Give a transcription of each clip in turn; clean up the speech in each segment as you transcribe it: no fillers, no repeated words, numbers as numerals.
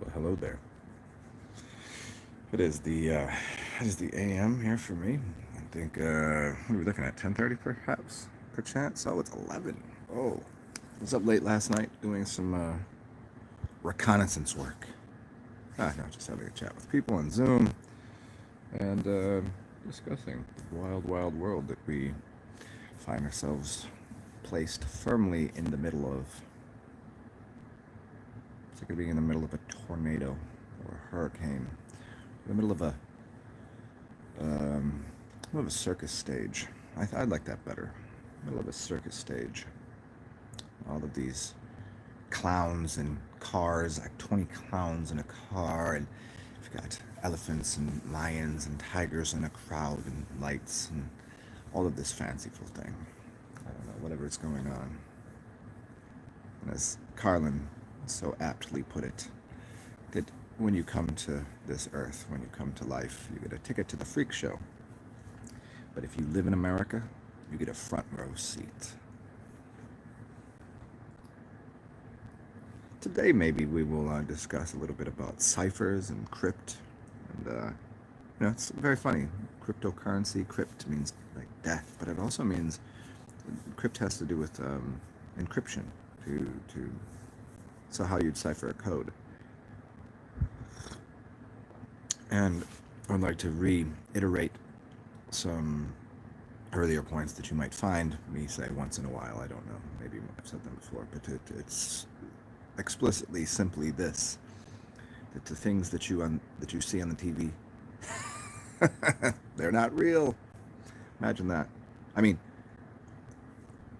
Well, hello there. It is the AM here for me. I think what are we looking at? 10:30 perhaps, perchance. Oh, it's 11. Oh, I was up late last night doing some reconnaissance work. No, just having a chat with people on Zoom and discussing the wild, wild world that we find ourselves placed firmly in the middle of. It's like being in the middle of a tornado or a hurricane, in the middle of a middle of a circus stage. I'd like that better. Middle of a circus stage. All of these clowns and cars, like 20 clowns in a car, and you've got elephants and lions and tigers in a crowd and lights and all of this fanciful thing. I don't know, whatever is going on. And as Carlin so aptly put it, that when you come to this earth, when you come to life, you get a ticket to the freak show. But if you live in America, you get a front row seat. Today, maybe we will discuss a little bit about ciphers and crypt. And, it's very funny. Cryptocurrency, crypt means like death, but it also means crypt has to do with encryption. To so how you'd cipher a code. And I'd like to reiterate some earlier points that you might find me say once in a while. I don't know. Maybe I've said them before, but it's explicitly simply this: that the things that you see on the TV, they're not real. Imagine that. I mean,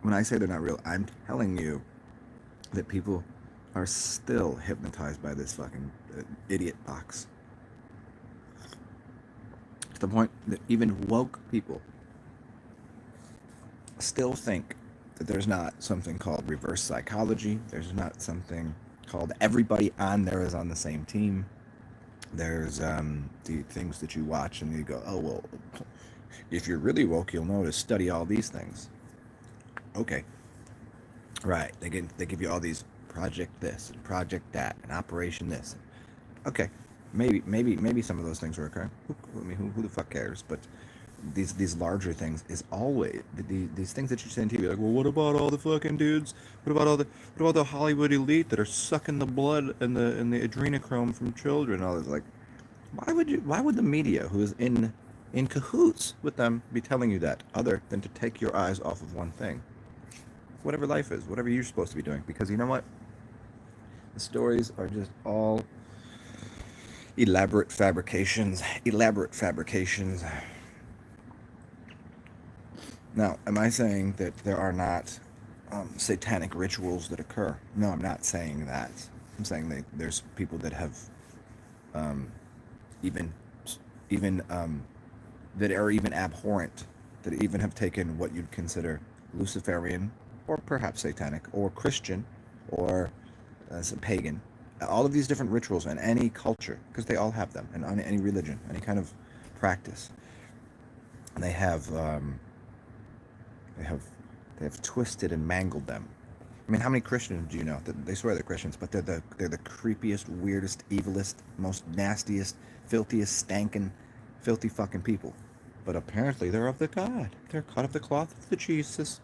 when I say they're not real, I'm telling you that people are still hypnotized by this fucking idiot box. To the point that even woke people still think that there's not something called reverse psychology. There's not something called everybody on there is on the same team. There's the things that you watch and you go, oh, well, if you're really woke, you'll know to study all these things. Okay. Right. They give you all these project this and project that and operation this. Okay. Maybe some of those things are occurring. Who the fuck cares? But these larger things is always these things that you see on TV. Like, well, what about all the fucking dudes? What about the Hollywood elite that are sucking the blood and the adrenochrome from children? All this, like, why would the media, who is in cahoots with them, be telling you that other than to take your eyes off of one thing, whatever life is, whatever you're supposed to be doing? Because you know what, the stories are just all elaborate fabrications. Now, am I saying that there are not satanic rituals that occur? No, I'm not saying that. I'm saying that there's people that have um, even that are even abhorrent, that even have taken what you'd consider Luciferian, or perhaps satanic, or Christian, or as a pagan. All of these different rituals in any culture, because they all have them, and on any religion, any kind of practice, they have they have they have twisted and mangled them. I mean, how many Christians do you know that they swear they're Christians, but they're the creepiest, weirdest, evilest, most nastiest, filthiest, stankin', filthy fucking people. But apparently they're of the God. They're cut of the cloth of the Jesus.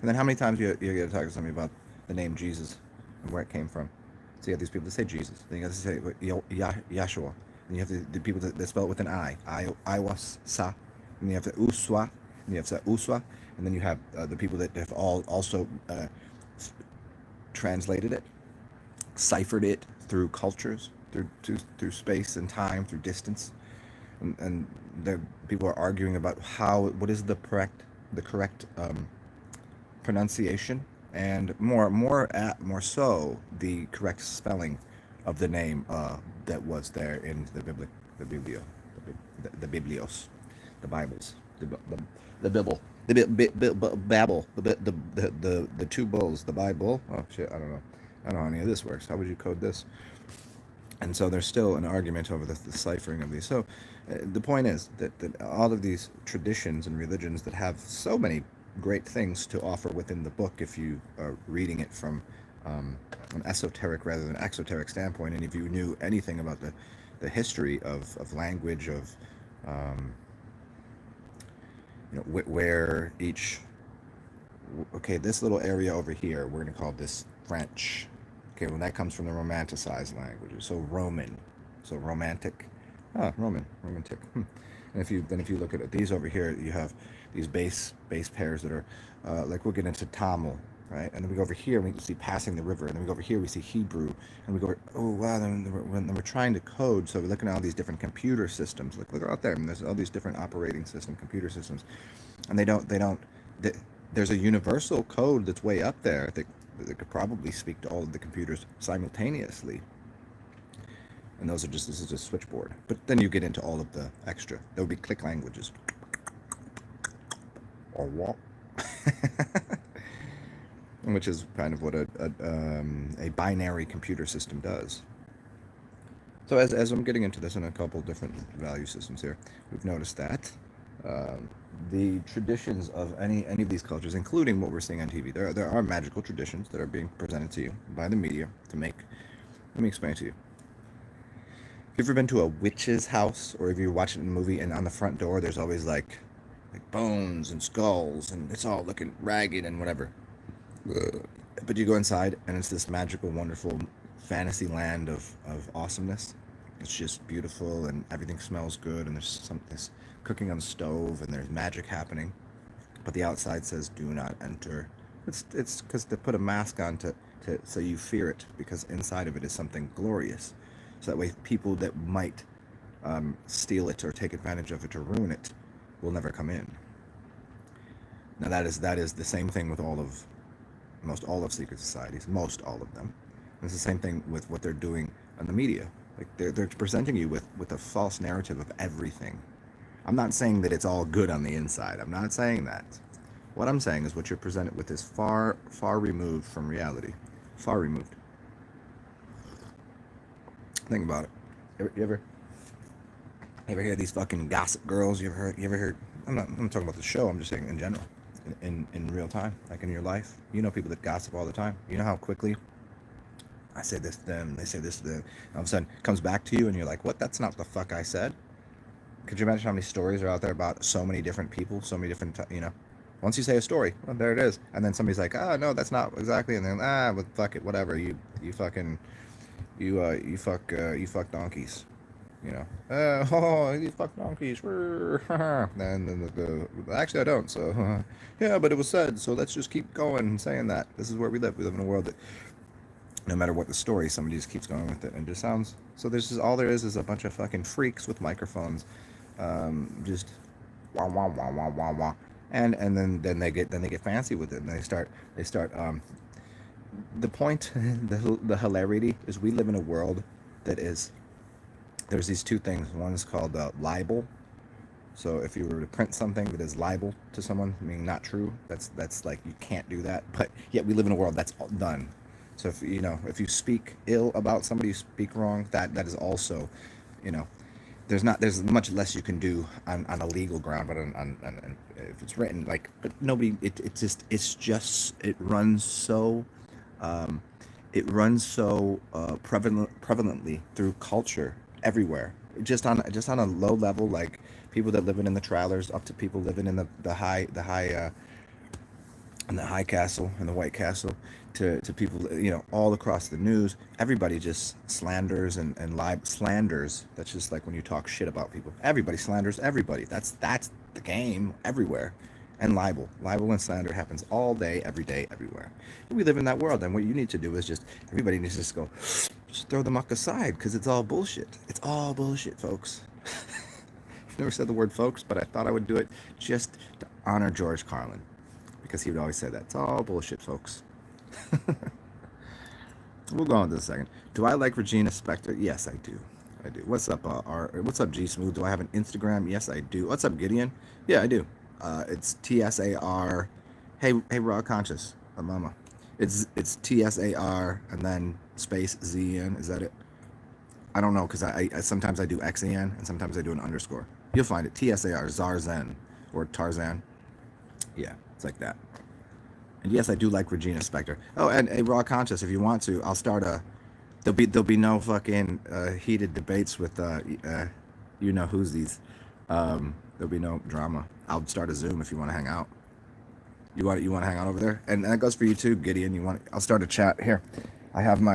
And then how many times you get to talk to somebody about the name Jesus and where it came from? So you have these people that say Jesus. Then you have to say Yahshua. And you have the people that spell it with an I was sa. And you have the Uswa. And you have the Uswa. And then you have the people that have all also translated it, ciphered it through cultures, through space and time, through distance, and the people are arguing about what is the correct pronunciation, and more so the correct spelling of the name that was there in the Biblio, the Biblios, the Bibles, the Bible, Babel, the two bulls, the Bible. Oh shit, I don't know how any of this works. How would you code this? And so there's still an argument over the ciphering of these. So the point is that all of these traditions and religions that have so many great things to offer within the book, if you are reading it from an esoteric rather than exoteric standpoint. And if you knew anything about the history of language, of where each, okay, this little area over here, we're going to call this French. Okay, well, that comes from the romanticized languages. So Roman, so romantic, romantic. And if you look at it, these over here, you have these base pairs that are like, we'll get into Tamil, right? And then we go over here and we can see passing the river, and then we go over here, we see Hebrew, and we go over, oh wow, then we're trying to code, so we're looking at all these different computer systems. Look out there, and there's all these different operating system computer systems, and there's a universal code that's way up there that could probably speak to all of the computers simultaneously. And this is a switchboard. But then you get into all of the extra. There would be click languages. Or what? Which is kind of what a binary computer system does. So as I'm getting into this in a couple different value systems here, we've noticed that the traditions of any of these cultures, including what we're seeing on TV, there are magical traditions that are being presented to you by the media to make. Let me explain it to you. Have you ever been to a witch's house, or if you're watching a movie and on the front door there's always like bones and skulls and it's all looking ragged and whatever? But you go inside and it's this magical, wonderful fantasy land of awesomeness. It's just beautiful and everything smells good, and there's cooking on the stove and there's magic happening. But the outside says do not enter. It's because they put a mask on so you fear it, because inside of it is something glorious. So that way people that might steal it or take advantage of it or ruin it will never come in. Now that is the same thing with most all of secret societies, most all of them. And it's the same thing with what they're doing on the media. Like they're presenting you with a false narrative of everything. I'm not saying that it's all good on the inside. I'm not saying that. What I'm saying is what you're presented with is far, far removed from reality. Far removed. Think about it. You ever hear these fucking gossip girls? You ever heard? I'm not talking about the show. I'm just saying in general, in real time, like in your life. You know people that gossip all the time. You know how quickly I say this to them, they say this to them. All of a sudden, it comes back to you, and you're like, "What? That's not the fuck I said." Could you imagine how many stories are out there about so many different people, so many different, Once you say a story, well, there it is, and then somebody's like, "Oh no, that's not exactly," and then well, fuck it, whatever. You fucking. You fuck donkeys, you fuck donkeys. And actually I don't. So yeah, but it was said. So let's just keep going and saying that. This is where we live. We live in a world that no matter what the story, somebody just keeps going with it, and it just sounds. So there's just all there is a bunch of fucking freaks with microphones, just wah wah wah wah wah wah, and then they get fancy with it, and they start. The point, the hilarity is we live in a world that is, there's these two things. One is called libel. So if you were to print something that is libel to someone, meaning not true, that's like you can't do that. But yet we live in a world that's all done. So if you speak ill about somebody, you speak wrong, that is also, there's much less you can do on a legal ground, but on if it's written, but nobody, it runs so. Prevalently through culture everywhere, just on a low level, like people that living in the trailers up to people living in the high in the high castle and the White Castle, to people all across the news. Everybody just slanders and slanders. That's just like when you talk shit about people. Everybody slanders everybody. That's the game everywhere. And libel and slander happens all day, every day, everywhere. We live in that world, and what you need to do is everybody needs to just throw the muck aside, because it's all bullshit. It's all bullshit, folks. I've never said the word folks, but I thought I would do it just to honor George Carlin, because he would always say that. It's all bullshit, folks. We'll go on to the second. Do I like Regina Spektor? Yes, I do. What's up, what's up, G Smooth? Do I have an Instagram? Yes, I do. What's up, Gideon? Yeah, I do. It's TSAR. Hey, Raw Conscious, mama. It's TSAR and then space ZN. Is that it? I don't know, because I sometimes I do XEN and sometimes I do an underscore. You'll find it. TSAR Zarzen or Tarzan. Yeah, it's like that. And yes, I do like Regina Spektor. Oh, and a Raw Conscious, if you want to, I'll start a. There'll be no fucking heated debates with you know who's these. There'll be no drama. I'll start a Zoom if you want to hang out. You want to hang out over there, and that goes for you too, Gideon. I'll start a chat here. I have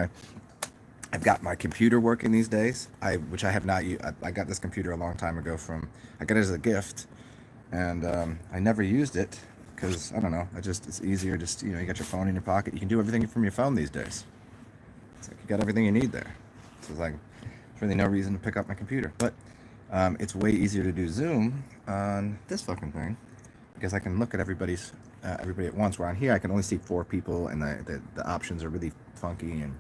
I've got my computer working these days. Which I have not used. I got this computer a long time ago I got it as a gift, and I never used it because I don't know. It's easier. Just you got your phone in your pocket. You can do everything from your phone these days. It's like you got everything you need there. So it's like there's really no reason to pick up my computer, but it's way easier to do Zoom on this fucking thing because I can look at everybody at once. Where on here I can only see 4 people, and the options are really funky. And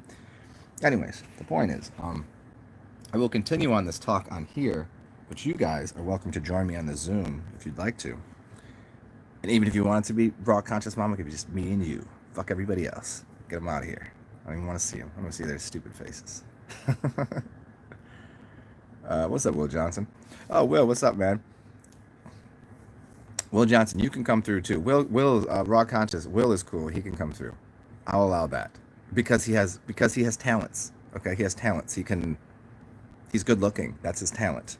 anyways, the point is, I will continue on this talk on here, but you guys are welcome to join me on the Zoom if you'd like to. And even if you want it to be Raw Conscious Mama, it could be just me and you. Fuck everybody else. Get them out of here. I don't even want to see them. I want to see their stupid faces. What's up, Will Johnson? Oh, Will, what's up, man? Will Johnson, you can come through too. Will, Raw Conscious. Will is cool. He can come through. I'll allow that because he has talents. Okay, he has talents. He's good looking. That's his talent.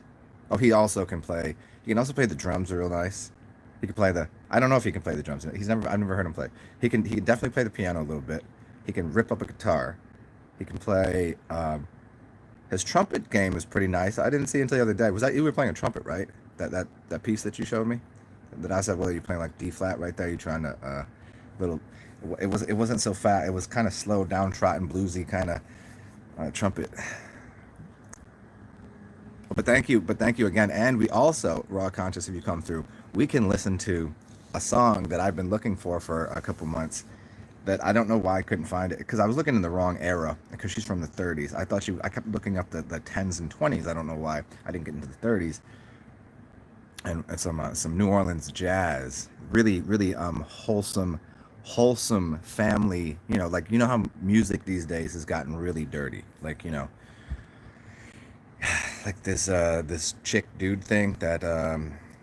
Oh, he also can play. He can also play the drums real nice. He can play I don't know if he can play the drums. I've never heard him play. He can definitely play the piano a little bit. He can rip up a guitar. He can play. His trumpet game is pretty nice. I didn't see until the other day. Was that you were playing a trumpet, right? That piece that you showed me. That I said, well, you're playing like D flat right there. You're trying to little. It wasn't so fast. It was kind of slow, downtrodden, bluesy kind of trumpet. But thank you again. And we also, Raw Conscious, if you come through, we can listen to a song that I've been looking for a couple months that I don't know why I couldn't find it because I was looking in the wrong era because she's from the 30s. I kept looking up the 10s and 20s. I don't know why I didn't get into the 30s. And some New Orleans jazz, really, really wholesome family. Like how music these days has gotten really dirty. Like like this chick dude thing that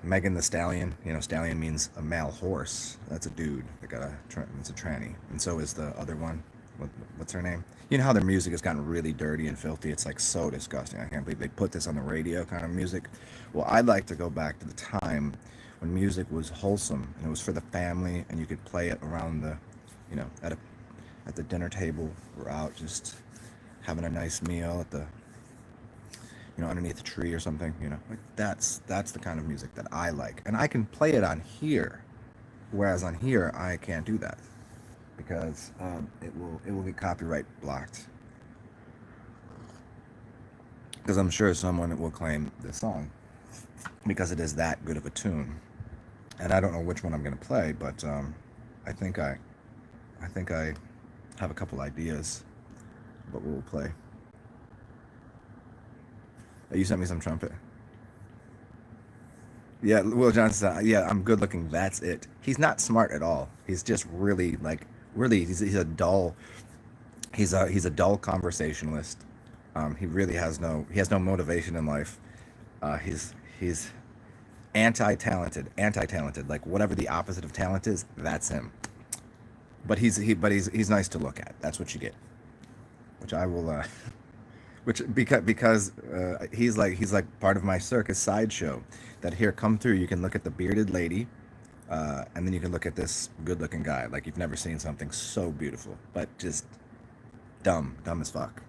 Megan the Stallion. Stallion means a male horse. That's a dude. It's a tranny, and so is the other one. What's her name? You know how their music has gotten really dirty and filthy. It's like so disgusting. I can't believe they put this on the radio kind of music. Well, I'd like to go back to the time when music was wholesome and it was for the family, and you could play it around at the dinner table or out just having a nice meal at the underneath a tree or something. Like that's the kind of music that I like, and I can play it on here, whereas on here I can't do that because it will get copyright blocked because I'm sure someone will claim this song because it is that good of a tune, and I don't know which one I'm gonna play, but I think I have a couple ideas, but we'll play. You sent me some trumpet. Yeah, Will Johnson said, yeah, I'm good looking. That's it. He's not smart at all. He's just really he's a dull conversationalist. He has no motivation in life. He's anti-talented. Like whatever the opposite of talent is, that's him. But he's nice to look at. That's what you get. Which I will which because he's like part of my circus sideshow. That here come through, you can look at the bearded lady, and then you can look at this good-looking guy. Like you've never seen something so beautiful, but just dumb as fuck.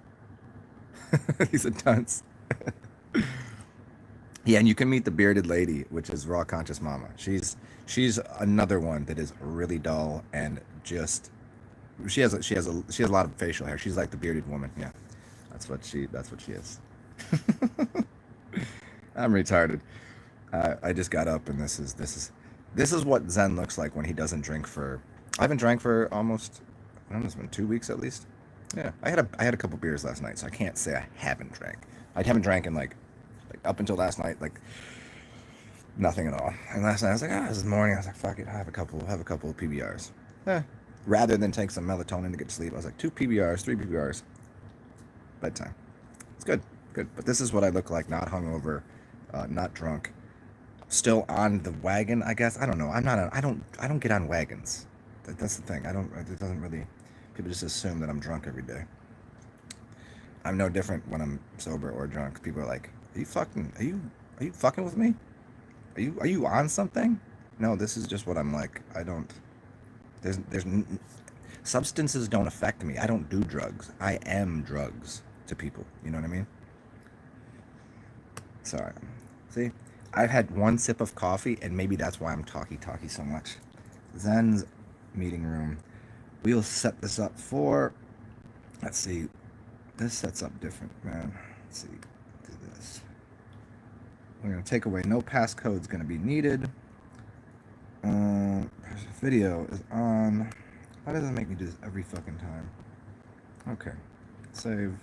He's a dunce. Yeah, and you can meet the bearded lady, which is Raw Conscious Mama. She's another one that is really dull and just she has a lot of facial hair. She's like the bearded woman. Yeah, that's what she is. I'm retarded. I just got up, and this is what Zen looks like when he doesn't drink for. I haven't drank for almost, I don't know, it's been 2 weeks at least. Yeah, I had a couple beers last night, so I can't say I haven't drank. I haven't drank in like up until last night, like nothing at all. And last night I was like, this is morning. I was like, fuck it, I have a couple of PBRs. Rather than take some melatonin to get to sleep, I was like 2 PBRs, 3 PBRs. Bedtime. It's good. But this is what I look like, not hungover, not drunk. Still on the wagon, I guess. I don't know. I don't get on wagons. That's the thing. I don't. It doesn't really. People just assume that I'm drunk every day. I'm no different when I'm sober or drunk. People are like, "Are you fucking? Are you fucking with me? Are you on something?" No, this is just what I'm like. I don't. There's substances don't affect me. I don't do drugs. I am drugs to people. You know what I mean? Sorry. See, I've had one sip of coffee, and maybe that's why I'm talky so much. Zen's meeting room. We'll set this up for. Let's see. This sets up different, man. Let's see. Do this. We're gonna take away no passcode's gonna be needed. Video is on. Why does it make me do this every fucking time? Okay. Save.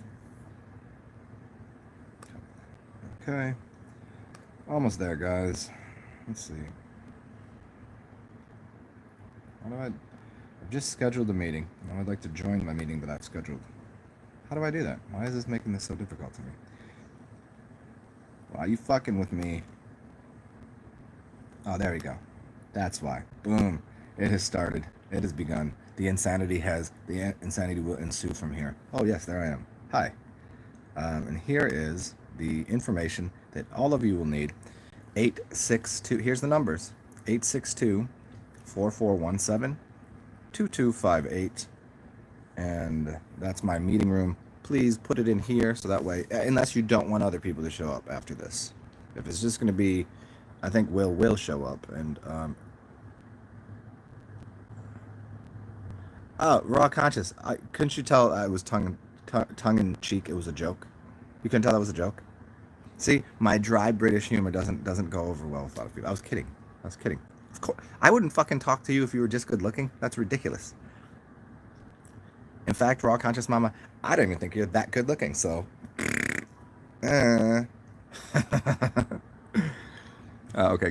Okay. Almost there, guys. Let's see. How do I... I've just scheduled a meeting. Now I'd like to join my meeting that I've scheduled. How do I do that? Why is this making this so difficult to me? Why are you fucking with me? Oh, there we go. That's why. Boom. It has started. It has begun. The insanity will ensue from here. Oh, yes, there I am. Hi. And here is the information that all of you will need. 862, here's the numbers. 862-4417-2258. And that's my meeting room. Please put it in here so that way, unless you don't want other people to show up after this. If it's just going to be, I think will show up. And oh, raw conscious. Couldn't you tell I was tongue in cheek? It was a joke. You couldn't tell that was a joke. See, my dry British humor doesn't go over well with a lot of people. I was kidding. Of course, I wouldn't fucking talk to you if you were just good looking. That's ridiculous. In fact, raw conscious mama, I don't even think you're that good looking. So, okay,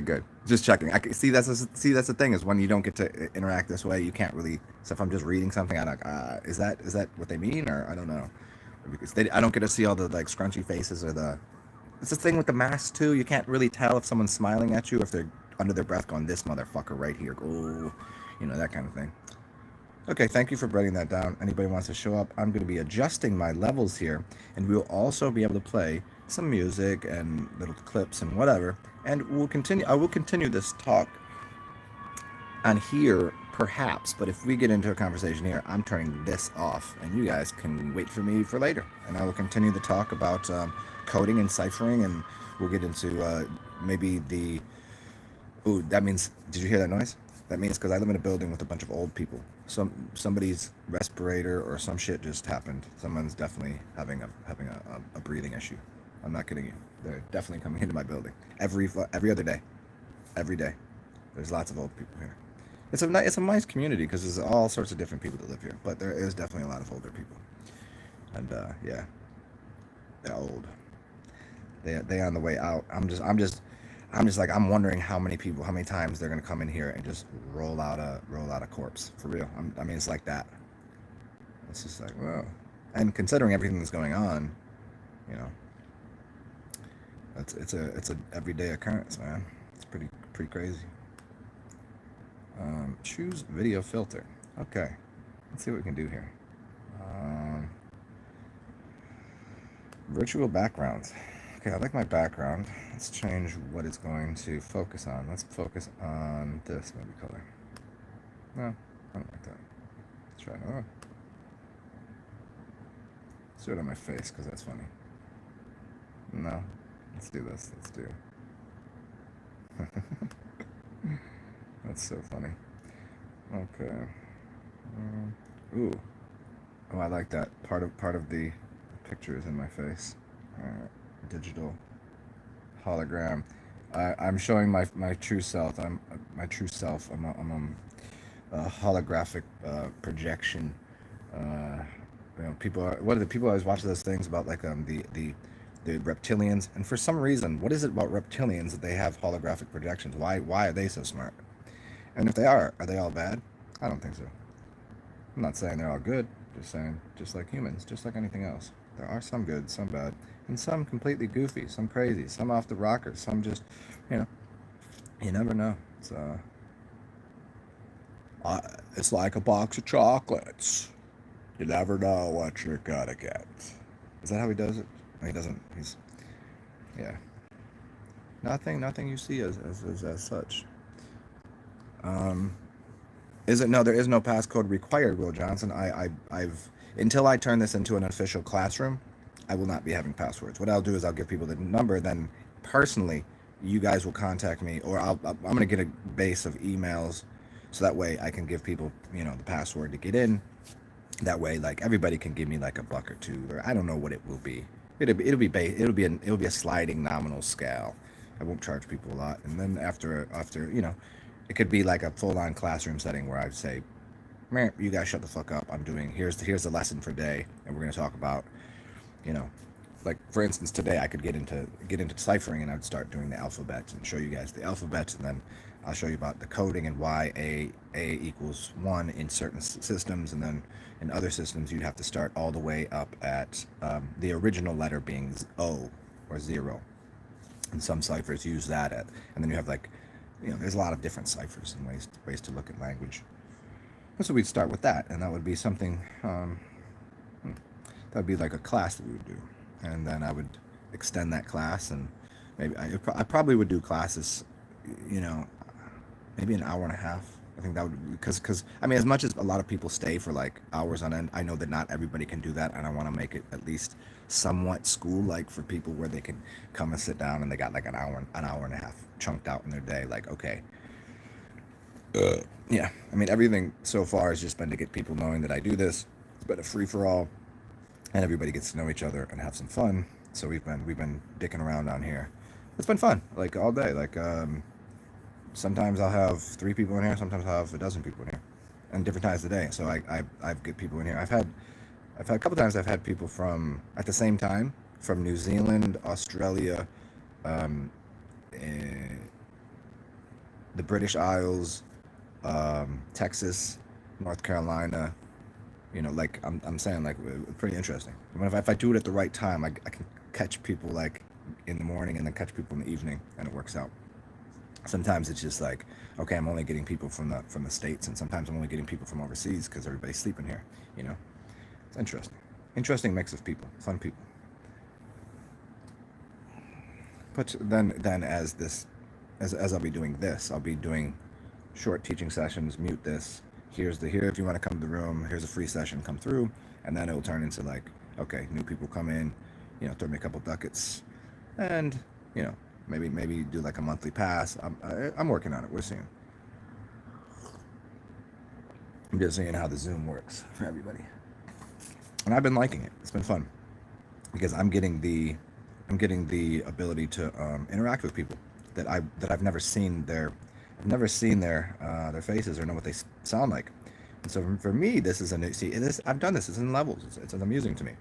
good. Just checking. I can see that's the thing is when you don't get to interact this way, you can't really. So if I'm just reading something, I don't. Is that what they mean, or I don't know, because I don't get to see all the like scrunchy faces or the. It's the thing with the mask too. You can't really tell if someone's smiling at you, if they're under their breath going, "This motherfucker right here," oh, that kind of thing. Okay, thank you for breaking that down. Anybody wants to show up, I'm going to be adjusting my levels here, and we'll also be able to play some music and little clips and whatever. And we'll continue. I will continue this talk on here, perhaps. But if we get into a conversation here, I'm turning this off, and you guys can wait for me for later. And I will continue the talk about coding and ciphering, and we'll get into maybe the. Ooh, that means. Did you hear that noise? That means because I live in a building with a bunch of old people. Somebody's respirator or some shit just happened. Someone's definitely having a breathing issue. I'm not kidding you. They're definitely coming into my building every other day. Every day. There's lots of old people here. It's a nice community because there's all sorts of different people that live here. But there is definitely a lot of older people. And yeah, they're old. They on the way out. I'm just like I'm wondering how many times they're gonna come in here and just roll out a corpse for real. I mean, it's like that. It's just like, whoa. And considering everything that's going on, it's a everyday occurrence, man. It's pretty crazy. Choose video filter. Okay, let's see what we can do here. Virtual backgrounds. Okay, I like my background. Let's change what it's going to focus on. Let's focus on this maybe color. No, I don't like that. Let's try another one. Let's do it on my face because that's funny. No, let's do this. Let's do. That's so funny. Okay. Ooh. Oh, I like that. Part of the picture is in my face. All right. Digital hologram. I'm showing my true self. I'm my true self. I'm a holographic projection. People always watch those things about like the reptilians, and for some reason, what is it about reptilians that they have holographic projections? Why are they so smart? And if they are they all bad? I don't think so. I'm not saying they're all good. Just saying, just like humans, just like anything else. There are some good, some bad, and some completely goofy, some crazy, some off the rockers, some just, you never know. It's It's like a box of chocolates. You never know what you're gonna get. Is that how he does it? No, he doesn't. He's yeah. Nothing you see as such. Um, is it no? There is no passcode required, Will Johnson. I've until I turn this into an official classroom, I will not be having passwords. What I'll do is I'll give people the number. Then personally, you guys will contact me, or I'm gonna get a base of emails, so that way I can give people the password to get in. That way, like everybody can give me like a buck or two, or I don't know what it will be. It'll be a sliding nominal scale. I won't charge people a lot, and then after it could be like a full on classroom setting where I say, "Meh, you guys shut the fuck up. I'm doing here's the lesson for day, and we're gonna talk about you know like for instance today I could get into ciphering, and I'd start doing the alphabet and show you guys the alphabet, and then I'll show you about the coding and why a equals 1 in certain systems, and then in other systems you'd have to start all the way up at the original letter being O or 0, and some ciphers use that and then you have like there's a lot of different ciphers and ways to look at language. So we'd start with that, and that would be something that would be like a class that we would do, and then I would extend that class, and maybe I probably would do classes, you know, maybe an hour and a half. I think that would because I mean, as much as a lot of people stay for like hours on end, I know that not everybody can do that, and I want to make it at least somewhat school like for people where they can come and sit down and they got like an hour and a half chunked out in their day. Like okay, yeah. I mean, everything so far has just been to get people knowing that I do this. It's been a free for all, and everybody gets to know each other and have some fun. So we've been dicking around down here. It's been fun, like all day. Like sometimes I'll have 3 people in here, sometimes I'll have a dozen people in here, and different times of the day. So I get people in here. I've had a couple times I've had people from at the same time from New Zealand, Australia, um, eh, the British Isles, Texas, North Carolina. Like I'm saying, like pretty interesting. I mean, if I do it at the right time, I can catch people like in the morning and then catch people in the evening, and it works out. Sometimes it's just like, okay, I'm only getting people from the States, and sometimes I'm only getting people from overseas because everybody's sleeping here. It's interesting mix of people, fun people. But then as I'll be doing this, I'll be doing short teaching sessions. Mute this. Here if you want to come to the room. Here's a free session. Come through, and then it'll turn into like, okay, new people come in. Throw me a couple ducats, and maybe do like a monthly pass. I'm working on it. We're seeing. I'm just seeing how the Zoom works for everybody, and I've been liking it. It's been fun because I'm getting the ability to interact with people that I've never seen their faces or know what they sound like. And so for me, this is a new. See, I've done this. It's in levels. It's amusing to me.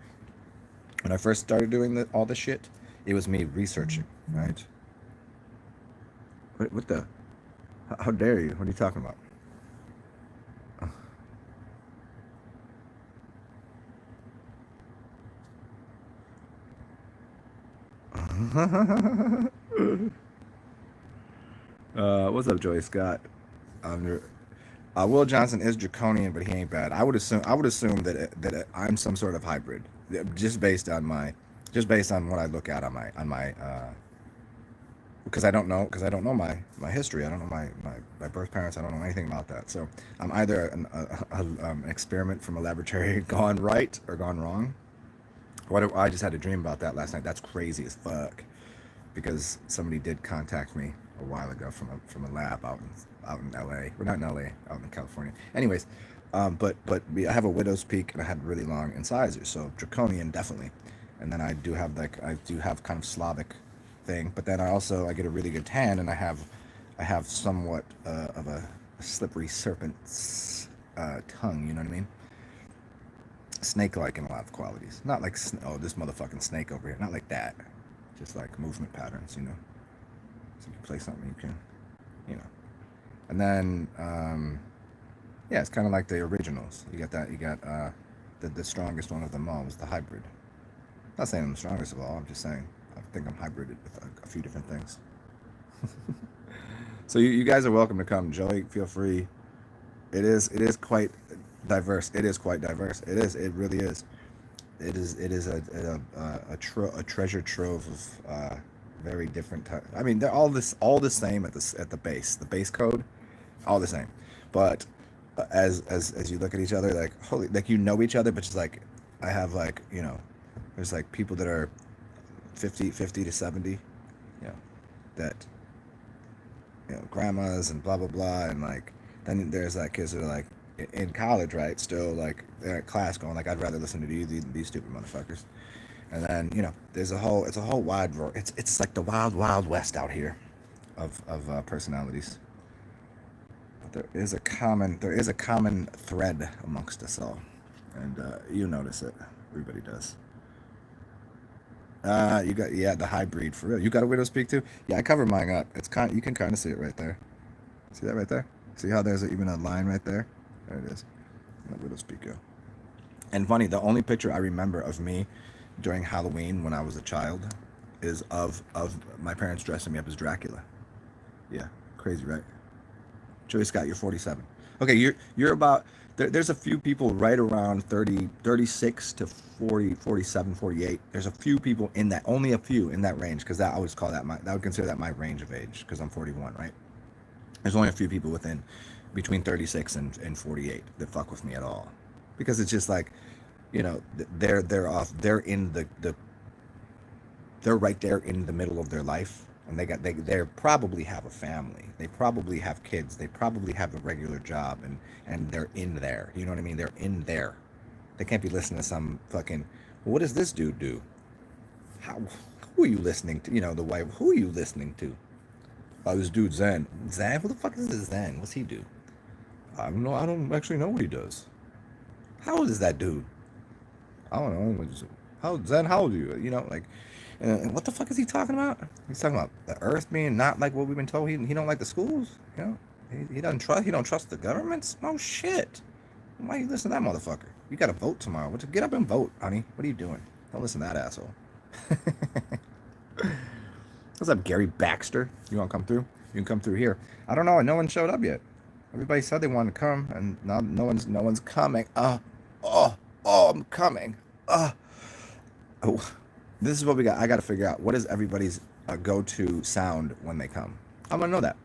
When I first started doing all this shit, it was me researching. Right? What the? How dare you? What are you talking about? What's up, Joey Scott? Will Johnson is draconian, but he ain't bad. I would assume that I'm some sort of hybrid, just based on what I look at on my because I don't know my history. I don't know my birth parents. I don't know anything about that. So I'm either an experiment from a laboratory gone right or gone wrong. I just had a dream about that last night. That's crazy as fuck. Because somebody did contact me a while ago from a lab out in LA. We're not in LA, out in California. Anyways, but I have a widow's peak, and I had really long incisors, so draconian definitely. And then I do have kind of Slavic thing, but then I get a really good tan, and I have somewhat of a slippery serpent's tongue. You know what I mean? Snake-like in a lot of qualities. Not like this motherfucking snake over here. Not like that. Just like movement patterns. So you play something, you can, you know. And then, yeah, it's kind of like the originals. You got the strongest one of them all was the hybrid. Not saying I'm the strongest of all. I'm just saying I think I'm hybrided with a few different things. So you guys are welcome to come, Joey. Feel free. It is quite diverse. It is quite diverse. It is. It really is. It is a treasure trove of very different types. I mean, they're all the same at the base. The base code, all the same. But as you look at each other, like holy, like you know each other, but just like I have like there's like people that are 50 to 70, that grandmas and blah blah blah, and like then there's like kids that are like in college, right? Still like they're at class going like I'd rather listen to these stupid motherfuckers. And then there's it's a whole it's like the wild west out here of personalities. But there is a common thread amongst us all, and you notice it. Everybody does. You got the hybrid for real. You got a widow speak too? Yeah, I cover mine up. You can kind of see it right there. See that right there? See how there's even a line right there? There it is. That widow speak go. And funny, the only picture I remember of me during Halloween when I was a child is of my parents dressing me up as Dracula. Yeah, crazy, right? Joey Scott, you're 47. Okay, you're about there's a few people right around 30, 36 to 40, 47, 48. There's a few people in that, only a few in that range, because I would consider that my range of age, because I'm 41, right? There's only a few people between 36 and 48 that fuck with me at all, because it's just like, they're right there in the middle of their life, and they probably have a family, they probably have kids, they probably have a regular job, and they're in there, you know what I mean? They're in there. They can't be listening to some fucking, well, what does this dude do? Who are you listening to? The wife, who are you listening to? Oh, this dude Zen. Zen? Who the fuck is this Zen? What's he do? I don't know. I don't actually know what he does. How old is that dude? I don't know. How old are you? And what the fuck is he talking about? He's talking about the earth being not like what we've been told. He don't like the schools. He don't trust the governments. No shit. Why you listen to that motherfucker? You got to vote tomorrow. Get up and vote, honey. What are you doing? Don't listen to that asshole. What's up, Gary Baxter? You want to come through? You can come through here. I don't know. No one showed up yet. Everybody said they wanted to come, and now no one's coming. I'm coming. Oh, this is what we got. I got to figure out what is everybody's go-to sound when they come. I'm gonna know that.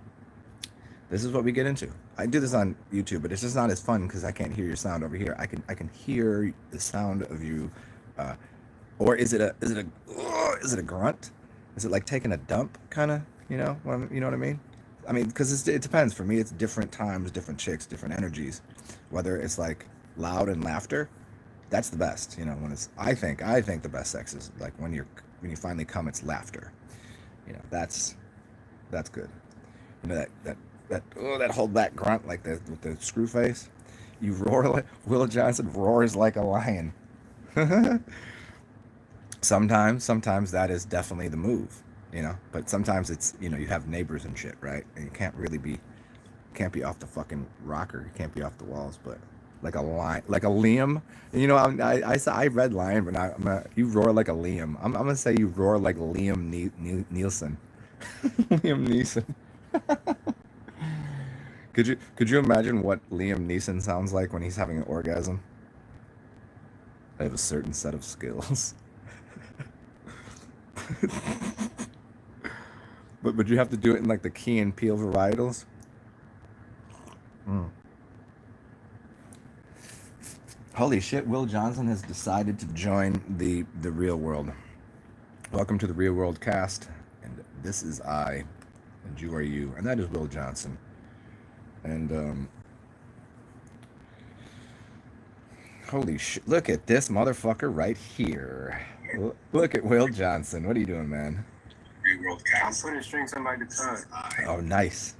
This is what we get into. I do this on YouTube, but it's just not as fun because I can't hear your sound over here. I can hear the sound of you. Or is it a grunt? Is it like taking a dump, kind of? You know what I mean? I mean, because it depends. For me, it's different times, different chicks, different energies. Whether it's like loud and laughter, that's the best. When it's I think the best sex is like when you finally come, it's laughter. That's good. That hold back grunt like with the screw face. You roar like Will Johnson roars like a lion. Sometimes that is definitely the move, but sometimes it's, you have neighbors and shit, right? And you can't be off the fucking rocker. You can't be off the walls, but like a lion, like a Liam, I read lion, but you roar like a Liam. I'm gonna say you roar like Liam Nielsen. Liam Neeson. Could you imagine what Liam Neeson sounds like when he's having an orgasm? I have a certain set of skills. but you have to do it in like the Key and Peele varietals. Holy shit, Will Johnson has decided to join the real world. Welcome to the Real World Cast, and this is I, and you are you, and that is Will Johnson. And holy shit, look at this motherfucker right here. Look at Will Johnson. What are you doing, man? Real World Cast. I'm putting strings on my guitar. Oh, nice.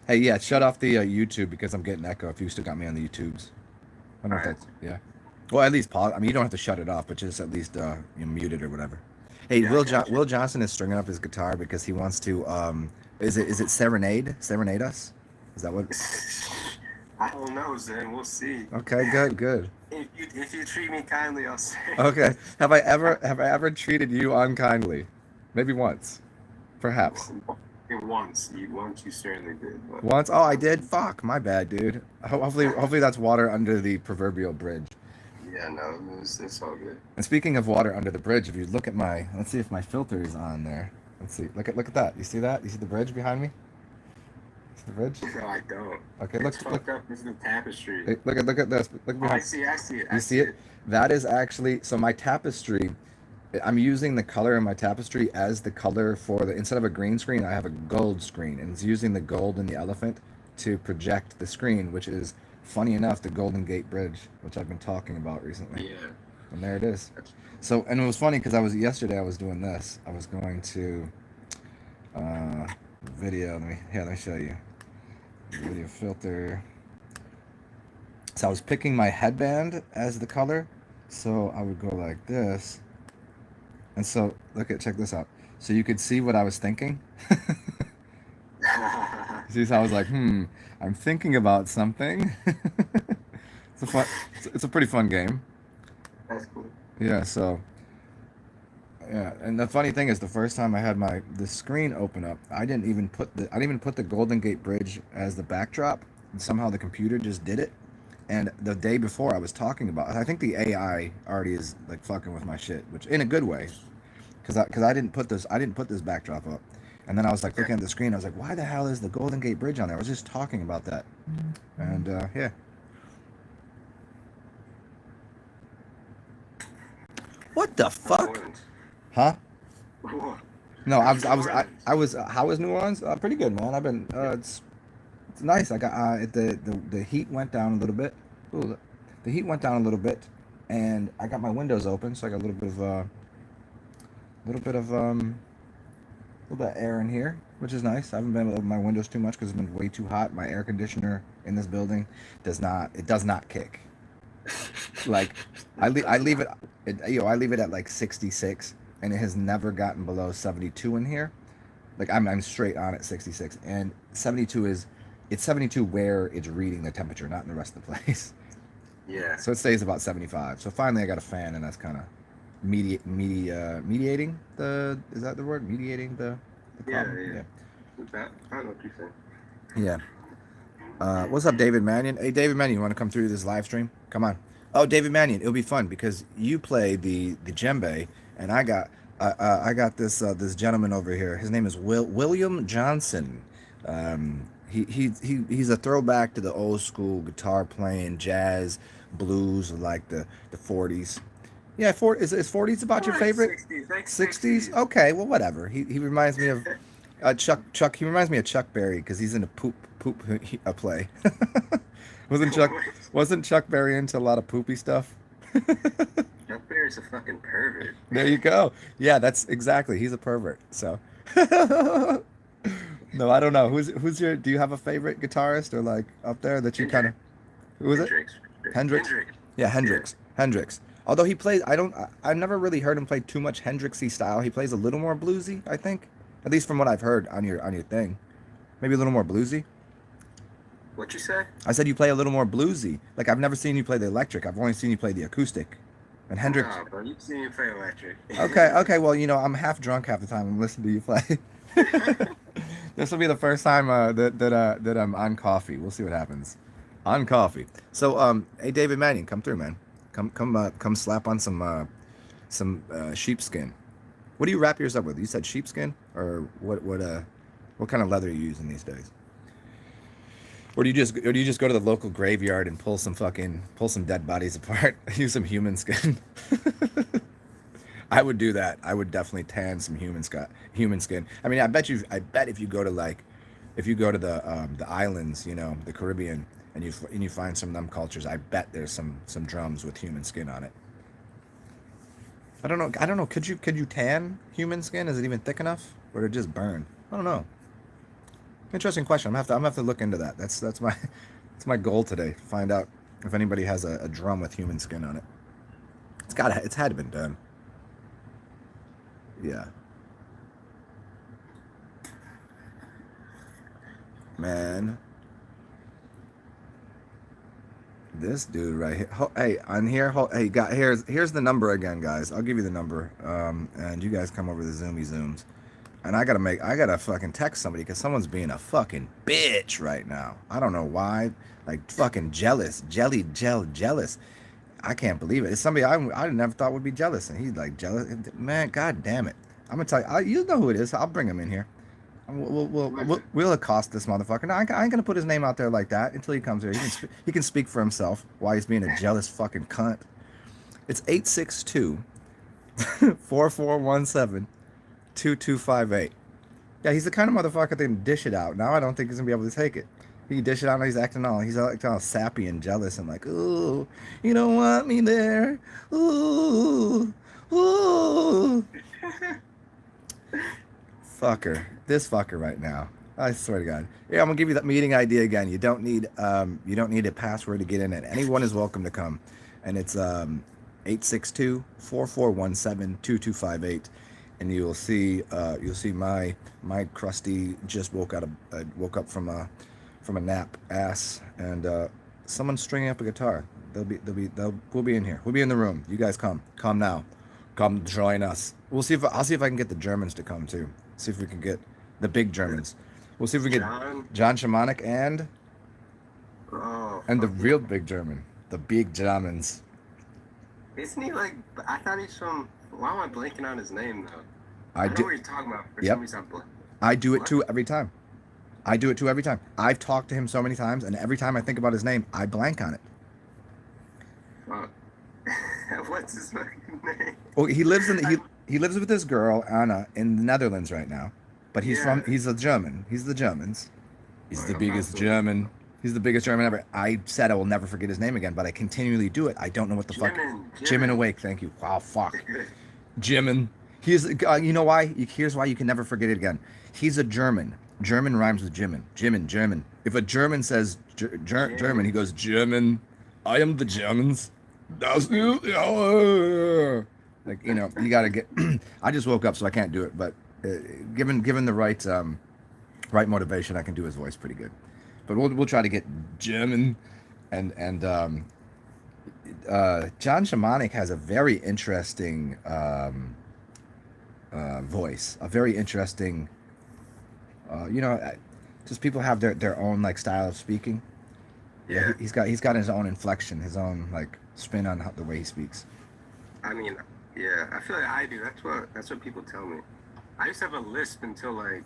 Hey, yeah, shut off the YouTube because I'm getting echo if you still got me on the YouTubes. I don't know if that's, yeah. Well, at least pause. I mean, you don't have to shut it off, but just at least mute it or whatever. Hey, yeah, Will Johnson is stringing up his guitar because he wants to, is it serenade us? Is that what? I don't know, Zen. We'll see. Okay, good. If you treat me kindly, I'll say. Okay. Have I ever treated you unkindly? Maybe once, perhaps. Once you certainly did. But Once? Oh, I did? Fuck, my bad, dude. Hopefully that's water under the proverbial bridge. yeah, no, it's all good. And speaking of water under the bridge, if you look at my, let's see if my filter is on there. Let's see. Look at that. You see that? You see the bridge behind me? See the bridge? No, I don't. Okay, It's look. fucked up. This is the tapestry. Look at this. Look Oh, behind. I see it. You see it? That is actually so my tapestry. I'm using the color in my tapestry as the color for the instead of a green screen, I have a gold screen, and it's using the gold in the elephant to project the screen, which is funny enough the Golden Gate Bridge, which I've been talking about recently. Yeah. And there it is. So, and it was funny because yesterday I was doing this. I was going to video. Let me show you video filter. So I was picking my headband as the color. So I would go like this. And so check this out. So you could see what I was thinking. See, so I was like, I'm thinking about something. It's a pretty fun game. That's cool. Yeah, so yeah, and the funny thing is the first time I had the screen open up, I didn't even put the Golden Gate Bridge as the backdrop, and somehow the computer just did it. And the day before I was talking about, I think the AI already is like fucking with my shit, which in a good way, because I didn't put this backdrop up, and then I was like looking at the screen, I was like, why the hell is the Golden Gate Bridge on there? I was just talking about that, and yeah. What the fuck? Huh? No, I was. How was New Orleans? Pretty good, man. I've been. It's nice. I got the heat went down a little bit. Ooh, the heat went down a little bit, and I got my windows open, so I got a little bit of air in here, which is nice. I haven't been able to open my windows too much because it's been way too hot. My air conditioner in this building does not kick. Like I leave it I leave it at like 66, and it has never gotten below 72 in here. Like I'm straight on at 66, and 72 it's 72 where it's reading the temperature, not in the rest of the place. Yeah. So it stays about 75. So finally I got a fan, and that's kind of mediating the, is that the word? Mediating the problem? Yeah. I don't know what you're saying. Yeah. What's up, David Mannion? Hey, David Mannion, you want to come through this live stream? Come on. Oh, David Mannion, it'll be fun because you play the djembe, and I got this gentleman over here. His name is William Johnson. He's a throwback to the old school guitar playing, jazz, blues, like the 40s. Yeah, is 40s about your favorite? 60s? Okay, well, whatever. He reminds me of Chuck. He reminds me of Chuck Berry because he's into poop play. Wasn't Chuck Berry into a lot of poopy stuff? Chuck Berry's a fucking pervert. There you go. Yeah, that's exactly. He's a pervert. So no, I don't know. Who's your? Do you have a favorite guitarist or like up there that you kind of? Who is it? Hendrix. Yeah, Hendrix. Although he plays, I've never really heard him play too much Hendrixy style. He plays a little more bluesy, I think. At least from what I've heard on your thing. Maybe a little more bluesy. What you say? I said you play a little more bluesy. Like I've never seen you play the electric. I've only seen you play the acoustic. And Hendrix. No, bro, you've seen me play electric. Okay. Well, I'm half drunk half the time I'm listening to you play. This will be the first time that I'm on coffee. We'll see what happens. On coffee. So, hey, David Mannion, come through, man. Come slap on some sheepskin. What do you wrap yours up with? You said sheepskin, or what kind of leather are you using these days? Or do you just go to the local graveyard and pull some dead bodies apart? Use some human skin. I would do that. I would definitely tan some human skin. I mean, I bet if you go to the islands, the Caribbean, and you find some of them cultures, I bet there's some drums with human skin on it. I don't know. Could you tan human skin? Is it even thick enough, or to just burn? I don't know. Interesting question. I'm gonna have to look into that. That's my goal today. Find out if anybody has a drum with human skin on it. It's had to been done. Yeah. Man. This dude right here. Hey, on here. Here's the number again, guys. I'll give you the number. And you guys come over the Zoomy Zooms. And I gotta fucking text somebody because someone's being a fucking bitch right now. I don't know why. Like fucking jealous, jealous. I can't believe it. It's somebody I never thought would be jealous, and he's like jealous. Man, god damn it! I'm gonna tell you. You know who it is. I'll bring him in here. We'll accost this motherfucker. No, I ain't gonna put his name out there like that until he comes here. He can speak for himself. Why he's being a jealous fucking cunt. It's 862 4417 2258. Yeah, he's the kind of motherfucker that can dish it out. Now I don't think he's gonna be able to take it. He dish it out and he's acting all sappy and jealous and like, ooh, you don't want me there. Ooh, ooh. Fucker. This fucker right now. I swear to God. Yeah, I'm gonna give you that meeting idea again. You don't need a password to get in, and anyone is welcome to come. And it's 862-4417-2258. And you'll see my crusty just woke up from a nap ass, and someone's stringing up a guitar. We'll be in here. We'll be in the room. You guys come now, come join us. I'll see if I can get the Germans to come too. See if we can get the big Germans. We'll see if we get John Shamanic and the real big German, the big Germans. Isn't he like? I thought he's from. Why am I blanking on his name though? I know do. what you're talking about. For Yep. some reason, I do it too every time. I've talked to him so many times, and every time I think about his name, I blank on it. What's his fucking name? Well, he lives with this girl Anna in the Netherlands right now, but he's a German. He's the Germans. He's the biggest German. He's the biggest German ever. I said I will never forget his name again, but I continually do it. I don't know what the fuck. Jimin Awake. Thank you. Wow, fuck. Jimin. He's. You know why? Here's why you can never forget it again. He's a German. German rhymes with Jimin. German. If a German says German, he goes German. I am the Germans. Like, you know, you gotta get. I just woke up, so I can't do it. But given the right motivation, I can do his voice pretty good. But we'll try to get German, and John Shamanic has a very interesting voice, a very interesting, just people have their own like style of speaking. Yeah, he's got his own inflection, his own like spin on the way he speaks. I mean, yeah, I feel like I do. That's what people tell me. I used to have a lisp until like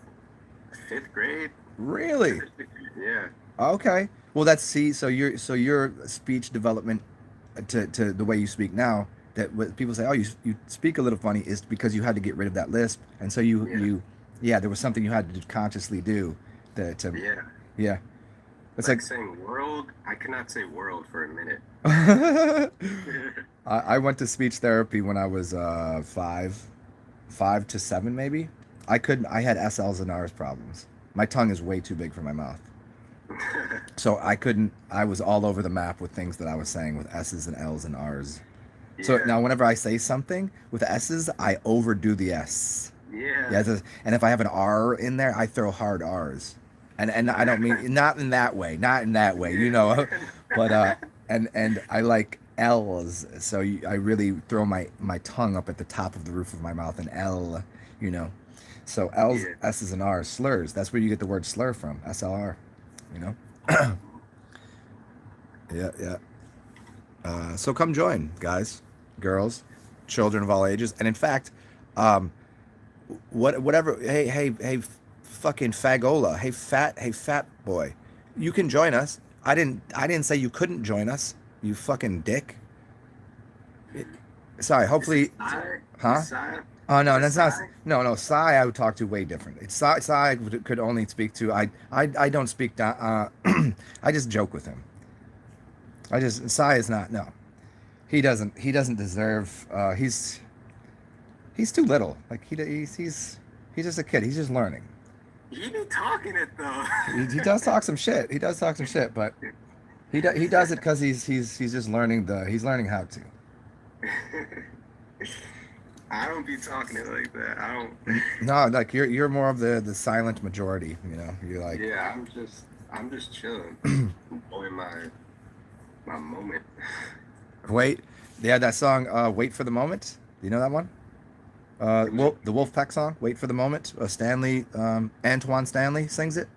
5th grade. Really? Yeah. Okay. Well, so your speech development to the way you speak now, that what people say, oh, you speak a little funny, is because you had to get rid of that lisp, and so there was something you had to consciously do yeah. It's like saying world. I cannot say world for a minute. I went to speech therapy when I was 5 to 7 maybe. I had SLs and Rs problems. My tongue is way too big for my mouth. So I was all over the map with things that I was saying with S's and L's and R's. Yeah. So now whenever I say something with S's, I overdo the S. Yeah. And if I have an R in there, I throw hard R's. And I don't mean not in that way, you know, but and I like L's, so I really throw my tongue up at the top of the roof of my mouth, and L, you know. So L's, S's, and R's, slurs. That's where you get the word slur from, SLR, you know? Yeah. So come join, guys, girls, children of all ages. And in fact, whatever, hey, fucking fagola, hey fat boy, you can join us. I didn't say you couldn't join us, you fucking dick. Sorry, hopefully, huh? Oh no, that's not. No. Sai I would talk to way different. It's Sai I could only speak to. I don't speak. I just joke with him. Sai is not. No, he doesn't deserve. He's too little. Like he's just a kid. He's just learning. He be talking it though. He does talk some shit. But he does it because he's just learning he's learning how to. I don't be talking it like that. I don't. No, like you're more of the silent majority. You know, you're like. Yeah, I'm just chilling, enjoying my moment. Wait, they had that song. Wait for the moment. Do you know that one? Give me. The Wolfpack song. Wait for the moment. Stanley, Antoine Stanley sings it.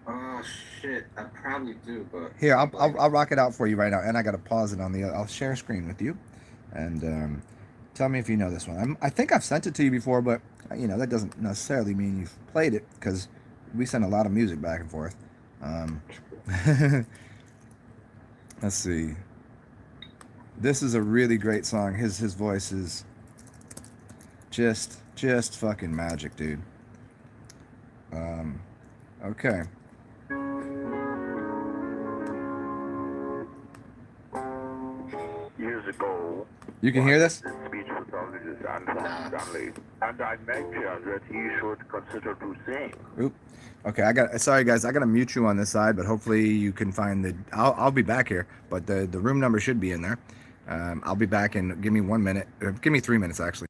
Oh shit, I probably do, but Here, I'm blanking. I'll rock it out for you right now, and I gotta pause it on the. I'll share a screen with you, and tell me if you know this one. I think I've sent it to you before, but that doesn't necessarily mean you've played it because we send a lot of music back and forth. Um, let's see. This is a really great song. His voice is just fucking magic, dude. Um, okay, Years ago, you can I hear met this. this speech pathologist Antoine Nah. Stanley, and I mentioned that he should consider to sing. Oop. Okay, I got. Sorry, guys. I gotta mute you on this side, but hopefully you can find the. I'll be back here, but the room number should be in there. I'll be back in. Give me 1 minute. Give me 3 minutes actually.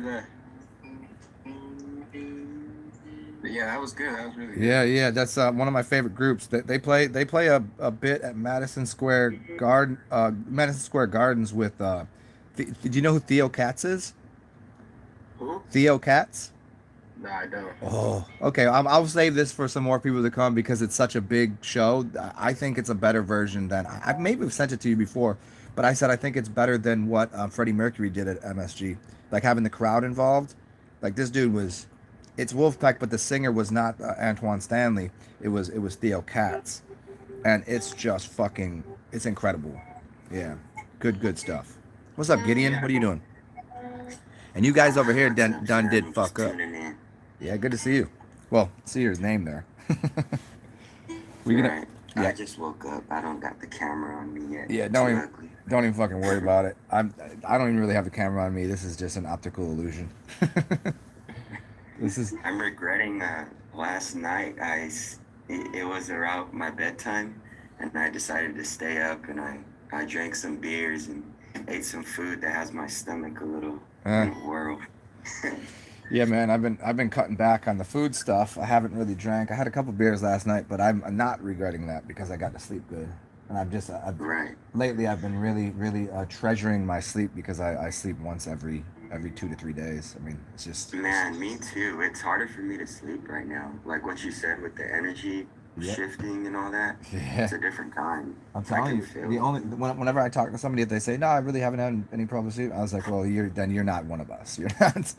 there. But yeah, that was good. That was really good. Yeah. That's one of my favorite groups. They play a bit at Madison Square Gardens with. Do you know who Theo Katz is? Who? Theo Katz. No, I don't. Oh, okay. I'll save this for some more people to come because it's such a big show. I think it's a better version than I maybe have sent it to you before, but I said I think it's better than what Freddie Mercury did at MSG, like having the crowd involved. Like this dude was, it's Wolfpack, but the singer was not Antoine Stanley. It was Theo Katz, and it's just fucking, it's incredible. Yeah, good stuff. What's up, Gideon? Yeah. What are you doing? And you guys over here done did I'm just fuck up. tuning in. Yeah, good to see you. Well, see your name there. We gonna, Right. yeah, I just woke up. I don't got the camera on me yet. yeah. Too Don't even, ugly. don't even fucking worry about it. I don't even really have the camera on me. This is just an optical illusion. This is, I'm regretting last night. It was around my bedtime, and I decided to stay up, and I drank some beers and ate some food that has my stomach a little in a whirl. yeah, man. I've been cutting back on the food stuff. I haven't really drank. I had a couple beers last night, but I'm not regretting that because I got to sleep good. And Right. lately I've been really treasuring my sleep because I sleep once every 2 to 3 days. I mean, it's just Man, me too. It's harder for me to sleep right now. Like what you said with the energy Yep. shifting and all that. yeah. It's a different time. I'm I telling can you, feel the it. only whenever I talk to somebody, if they say no, I really haven't had any problem sleep, I was like, well, you're not one of us. You're not.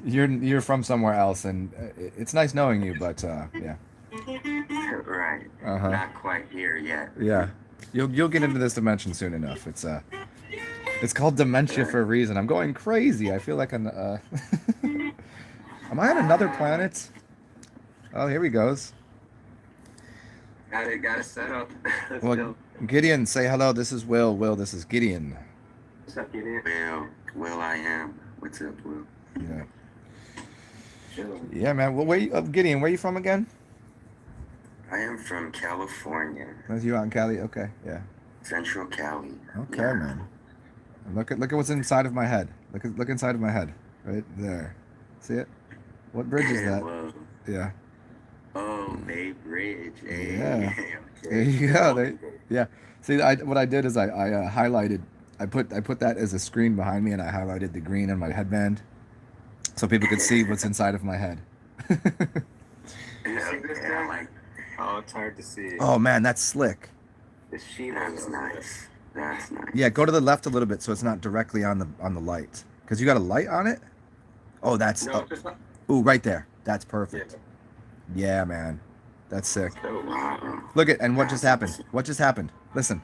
You're from somewhere else, and it's nice knowing you, but yeah. Right. Uh-huh. Not quite here yet. Yeah, you'll get into this dimension soon enough. It's called dementia for a reason. I'm going crazy. I feel like I'm. Am I on another planet? Oh, here he goes. Got it set up. Let's Well, go. Gideon, say hello. This is Will. Will, this is Gideon. What's up, Gideon? Will, I am. What's up, Will? Yeah. Chill. Yeah, man. Well, Gideon, where you from again? I am from California, That's you out in Cali? Okay, yeah. Central Cali. Okay, Yeah. man. Look at what's inside of my head. Look inside of my head. Right there. See it? What bridge is that? Whoa. Yeah. Oh, Bay Bridge. Hey. Yeah. Okay. There you go. Yeah. See, what I did is I highlighted. I put that as a screen behind me, and I highlighted the green on my headband, so people could see what's inside of my head. You see this Yeah, guy? like, Oh, it's hard to see. Oh man, that's slick. The sheet that's nice. That's nice. Yeah, go to the left a little bit so it's not directly on the light. Cause you got a light on it. Oh, that's No, just not. ooh, right there. That's perfect. Yeah. Yeah, man. That's sick. So, Wow. Look at and what just happened? What just happened? Listen.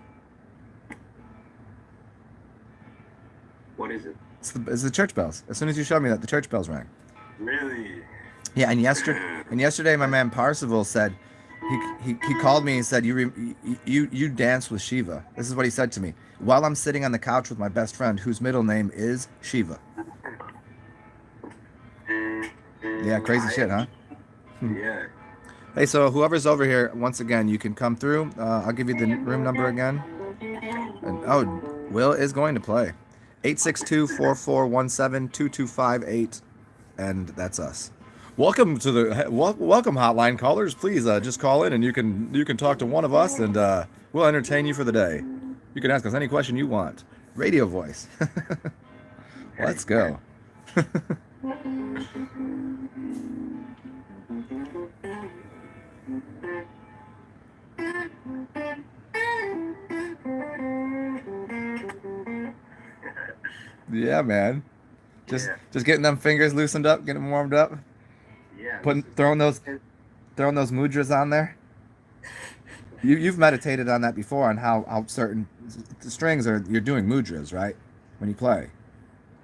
what is it? It's the church bells. As soon as you showed me that, the church bells rang. Really? Yeah, and yesterday my man Parsival said he called me and said you dance with Shiva. This is what he said to me while I'm sitting on the couch with my best friend whose middle name is Shiva. Yeah, crazy shit, huh? Yeah. Hey, so whoever's over here, once again, you can come through. I'll give you the room number again. And oh, Will is going to play 862-4417-2258, and that's us. Welcome to the welcome hotline callers. Please just call in and you can talk to one of us and we'll entertain you for the day. You can ask us any question you want. Radio voice. Let's go. Yeah, man. Just getting them fingers loosened up, getting them warmed up. Yeah. Throwing those mudras on there. You've meditated on that before, on how certain strings you're doing mudras, right? When you play.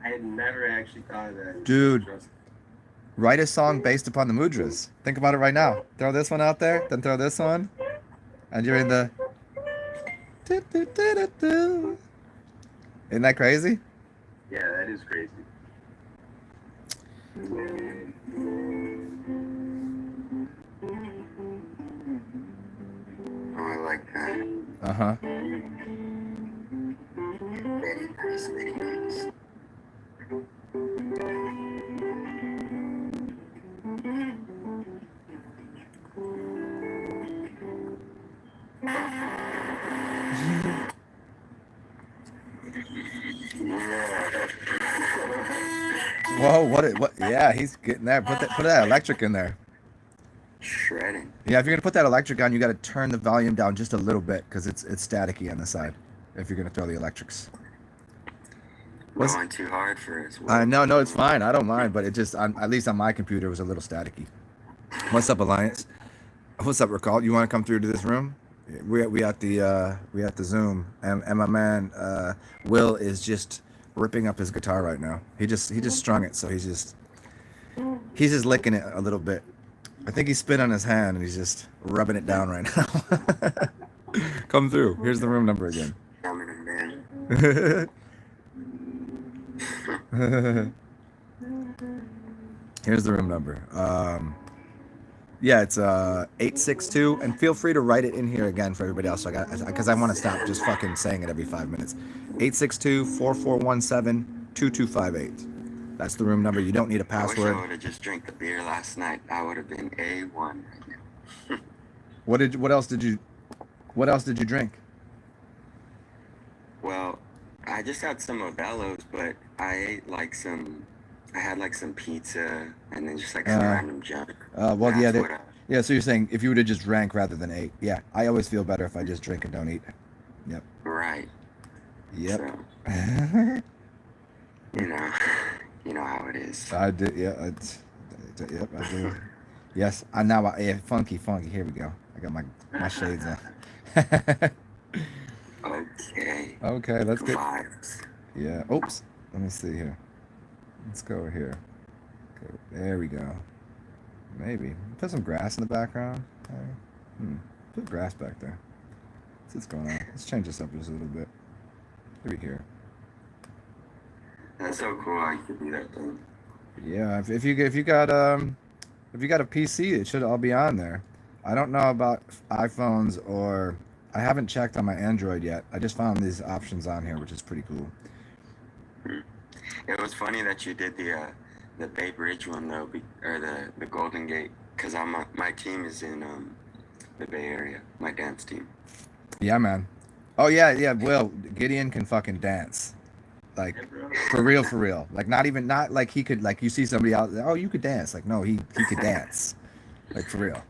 I had never actually thought of that. Dude, write a song based upon the mudras. Think about it right now. Throw this one out there, then throw this one, and you're in the. Isn't that crazy? Yeah, that is crazy. Oh, I like that. Uh-huh. Very nice, very nice. Whoa, what? Yeah, he's getting there. Put that electric in there. Shredding. Yeah, if you're gonna put that electric on, you got to turn the volume down just a little bit because it's staticky on the side. If you're gonna throw the electrics. Going too hard for us. No, it's fine. I don't mind, but it just at least on my computer it was a little staticky. What's up, Alliance? What's up, Recall? You want to come through to this room? We at the Zoom, and my man Will is just ripping up his guitar right now. He just strung it, so he's just licking it a little bit. I think he's spit on his hand and he's just rubbing it down right now. Come through. Here's the room number again. Here's the room number. Yeah, it's 862, and feel free to write it in here again for everybody else. Because I want to stop just fucking saying it every 5 minutes. 862-4417-2258. That's the room number. You don't need a password. I wish I would have just drank the beer last night. I would have been A1 right now. What else did you drink? Well, I just had some Modelo's, but I had like some pizza and then just like some random junk. Well, yeah, so you're saying if you would have just drank rather than ate. Yeah, I always feel better if I just drink and don't eat. Yep. Right. Yep. So, you know how it is. I did, yeah. Yep, I do. Yes, funky. Here we go. I got my shades on. Okay, let's get. Yeah. Oops. Let me see here. Let's go over here. Okay, there we go. Maybe put some grass in the background. Put grass back there. What's going on? Let's change this up just a little bit. Maybe here. That's so cool how you could do that thing. Yeah, if you got a PC, it should all be on there. I don't know about iPhones, or I haven't checked on my Android yet. I just found these options on here, which is pretty cool. It was funny that you did the Bay Bridge one though, or the Golden Gate, because my team is in the Bay Area, my dance team. Yeah, man. Oh yeah. Will Gideon can fucking dance. Like for real. Like not like he could, like you see somebody out there, oh, you could dance. Like no, he could dance. Like for real.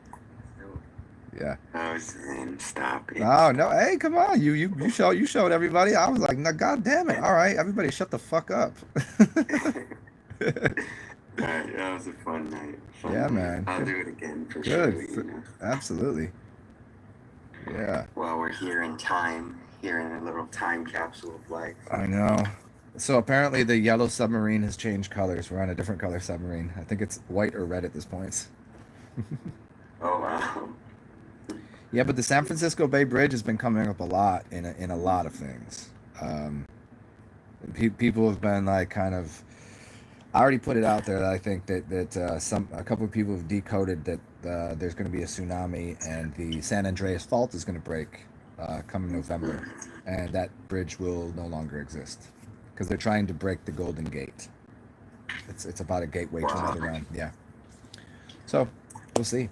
Yeah. Oh, Zen, stop it. Oh no, hey, come on. You showed everybody. I was like, no, god damn it. All right, everybody shut the fuck up. That was a fun night. Yeah, man. I'll do it again for Good. sure. Absolutely. Yeah. While we're here in a little time capsule of life. I know. So apparently the yellow submarine has changed colors. We're on a different color submarine. I think it's white or red at this point. Oh wow. Yeah, but the San Francisco Bay Bridge has been coming up a lot in a lot of things. People have been like kind of. I already put it out there that I think that a couple of people have decoded that there's going to be a tsunami and the San Andreas Fault is going to break come November, and that bridge will no longer exist because they're trying to break the Golden Gate. It's about a gateway to another realm. Yeah. So we'll see.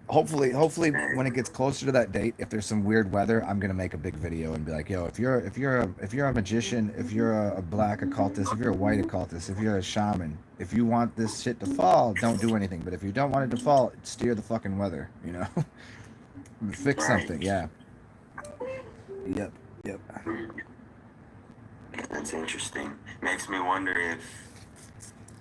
Hopefully, when it gets closer to that date, if there's some weird weather, I'm gonna make a big video and be like, "Yo, if you're a magician, if you're a black occultist, if you're a white occultist, if you're a shaman, if you want this shit to fall, don't do anything. But if you don't want it to fall, steer the fucking weather. You know, fix something. Yeah. Yep. That's interesting. Makes me wonder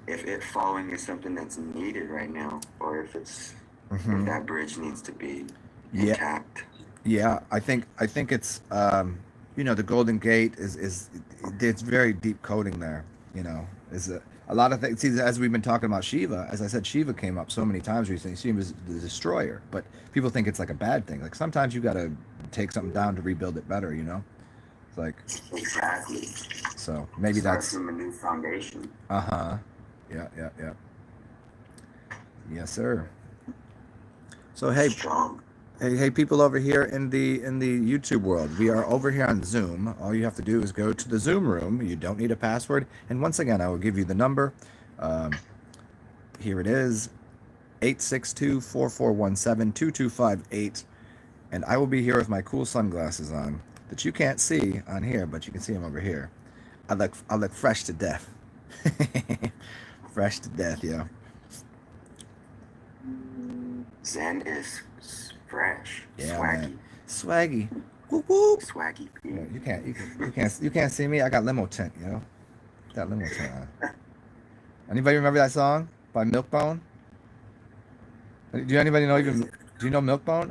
if it falling is something that's needed right now, or if it's. If that bridge needs to be intact. Yeah, I think it's the Golden Gate is it's very deep coding there. Is a lot of things. See, as we've been talking about Shiva, as I said, Shiva came up so many times recently. Shiva is the destroyer, but people think it's like a bad thing. Like sometimes you got to take something down to rebuild it better. It's like exactly. So maybe that's from a new foundation. Yeah. Yes, sir. So hey, people over here in the YouTube world, we are over here on Zoom. All you have to do is go to the Zoom room. You don't need a password. And once again, I will give you the number. Here it is, 862-4417-2258. And I will be here with my cool sunglasses on that you can't see on here, but you can see them over here. I look fresh to death. Fresh to death, yo. Zen is fresh, Yeah, swaggy, man. Swaggy. Whoop whoop. swaggy. Yeah, you can't see me. I got limo tent, yo. Got limo tent on. Anybody remember that song by Milkbone? Do anybody know What even? is it? Do you know Milkbone?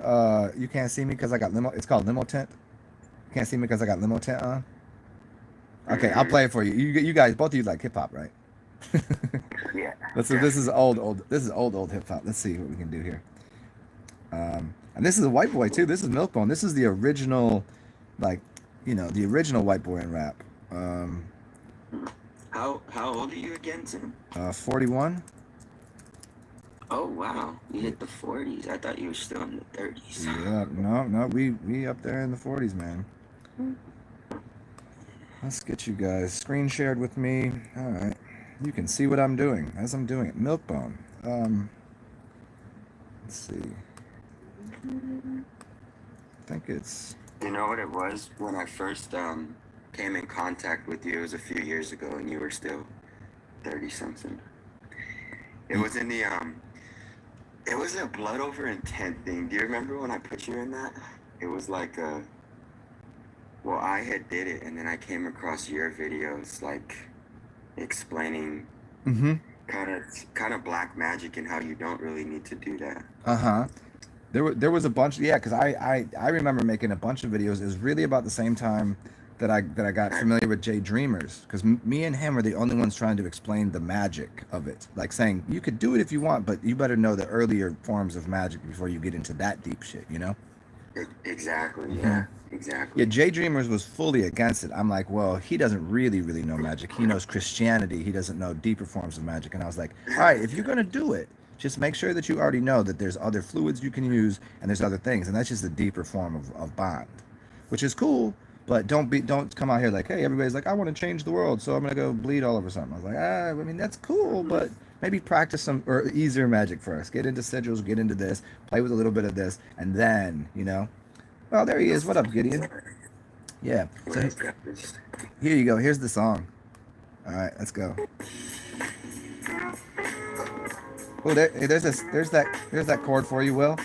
You can't see me because I got limo. It's called limo tent. You can't see me because I got limo tent on. Okay, I'll Mm-hmm. play it for you. You guys, both of you like hip hop, right? Yeah. This is old. This is old hip hop. Let's see what we can do here. And this is a white boy too. This is Milkbone. This is the original, like, the original white boy in rap. Um, How old are you again, Tim? 41. Oh wow, you hit the 40s. I thought you were still in the 30s. Yeah, no, we up there in the 40s, man. Let's get you guys screen shared with me. All right, you can see what I'm doing as I'm doing it. Milkbone. Let's see. I think it's. You know what it was when I first came in contact with you? It was a few years ago, and you were still 30 something. It was in the It was a blood over intent thing. Do you remember when I put you in that? It was like well, I had did it, and then I came across your videos, like explaining Mm-hmm. kind of black magic and how you don't really need to do that. Uh-huh. There was a bunch, yeah, because I remember making a bunch of videos. It was really about the same time that I got familiar with Jay Dreamers, because me and him are the only ones trying to explain the magic of it, like saying you could do it if you want, but you better know the earlier forms of magic before you get into that deep shit, you know? Exactly. Mhm. Yeah. Yeah, Exactly. Jay Dreamers was fully against it. I'm like, well, he doesn't really know magic. He knows Christianity. He doesn't know deeper forms of magic. And I was like, all right, if you're gonna do it, just make sure that you already know that there's other fluids you can use and there's other things, and that's just a deeper form of bond, which is cool. But don't come out here like, hey, everybody's like, I want to change the world, so I'm gonna go bleed all over something. I was like, I mean, that's cool, but maybe practice some or easier magic first. Get into sigils, get into this, play with a little bit of this, and then, Well, there he is. What up, Gideon? Yeah. What So is that? here you go. Here's the song. All right, let's go. Oh, there's that chord for you, Will.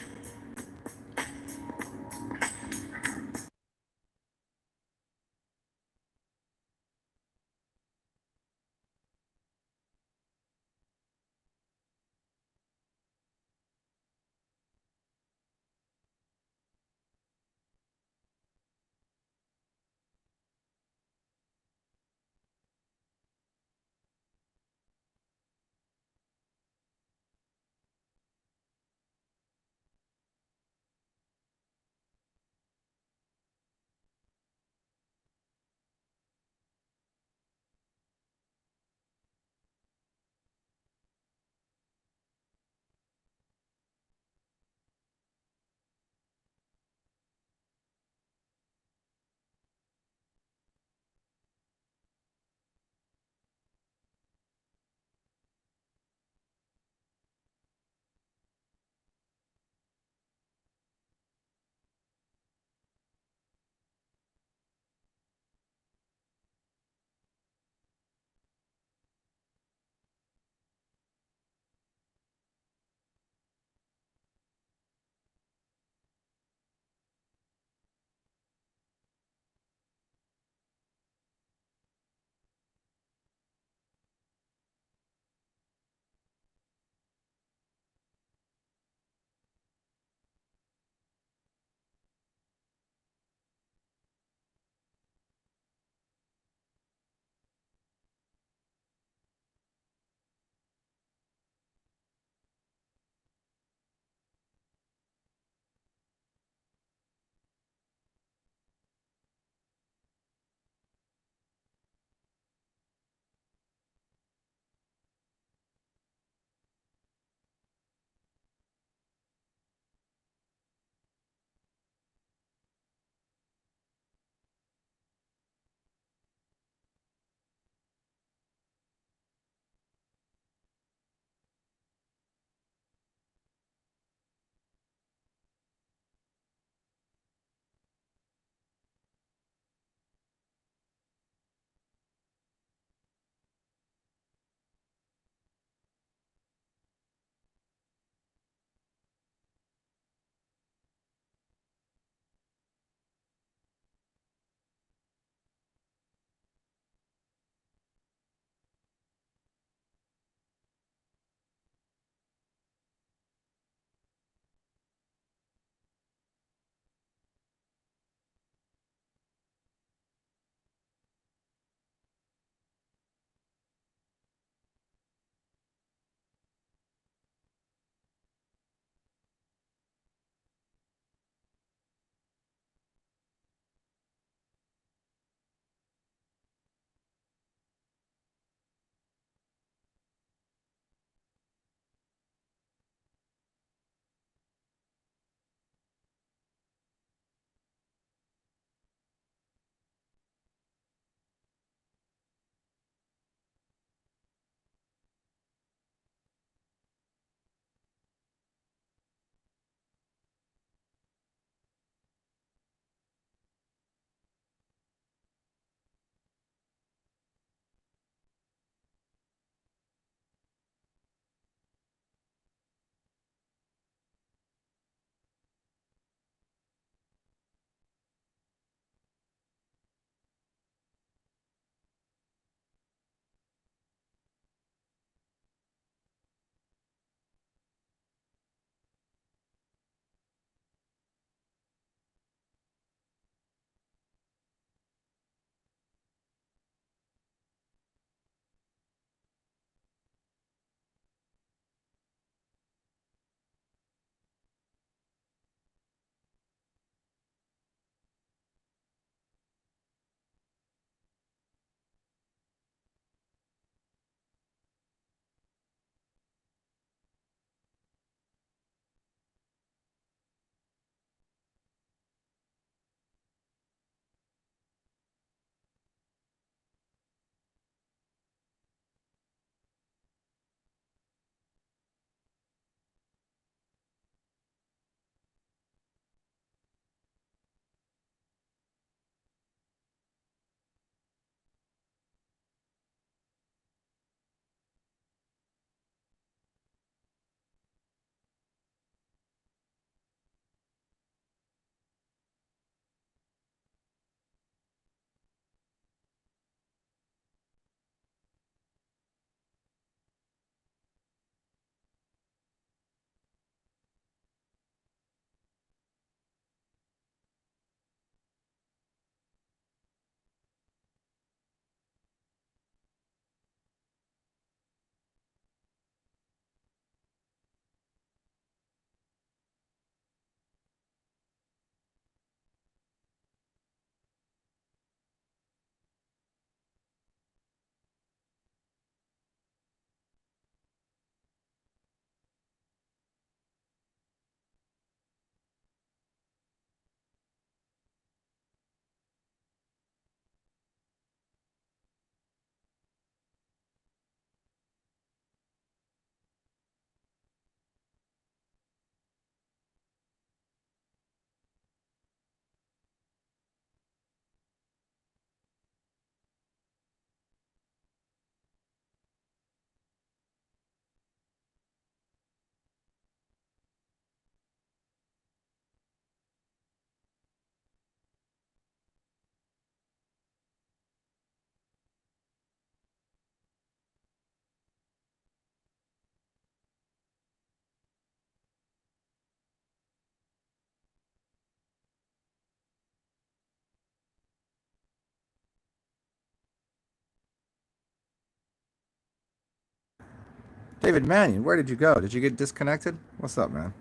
David Mannion, where did you go? Did you get disconnected? What's up, man?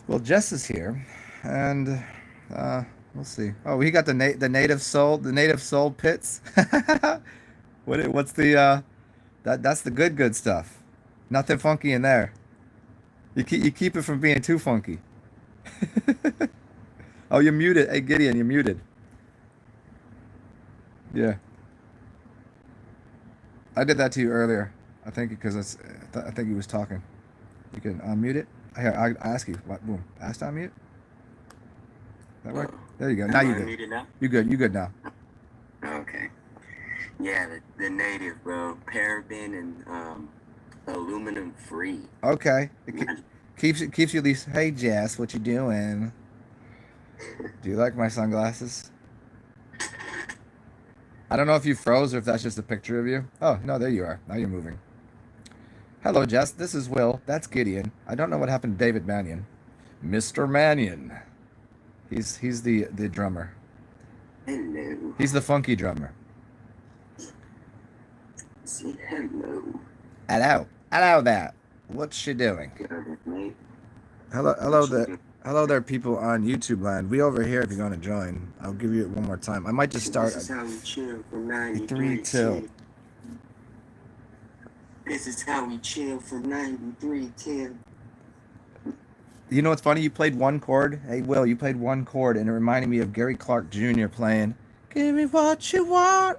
Well, Jess is here, and we'll see. Oh, he got the native soul pits. What's the that's the good stuff. Nothing funky in there. You keep it from being too funky. Oh, you're muted. Hey, Gideon, you're muted. Yeah, I did that to you earlier. I think because I think he was talking. You can unmute it. Here, I ask you. What? Boom. Ask to unmute. That work? There you go. Now Am you I good. muted now? You good. You good now. Okay. Yeah, the native, bro. Paraben and aluminum free. Okay. Keeps you at least. Hey, Jess, what you doing? Do you like my sunglasses? I don't know if you froze or if that's just a picture of you. Oh, no, there you are. Now you're moving. Hello, Jess. This is Will. That's Gideon. I don't know what happened to David Mannion. Mr. Mannion. He's the drummer. Hello. He's the funky drummer. Say hello. Hello. Hello there. What's she doing? Mate. Hello there, people on YouTube land. We over here if you're going to join. I'll give you it one more time. I might just start This is how we chill from 3 93 till. This is how we chill from 93 till. You know what's funny? You played one chord. Hey, Will, you played one chord, and it reminded me of Gary Clark Jr. playing "Give me what you want,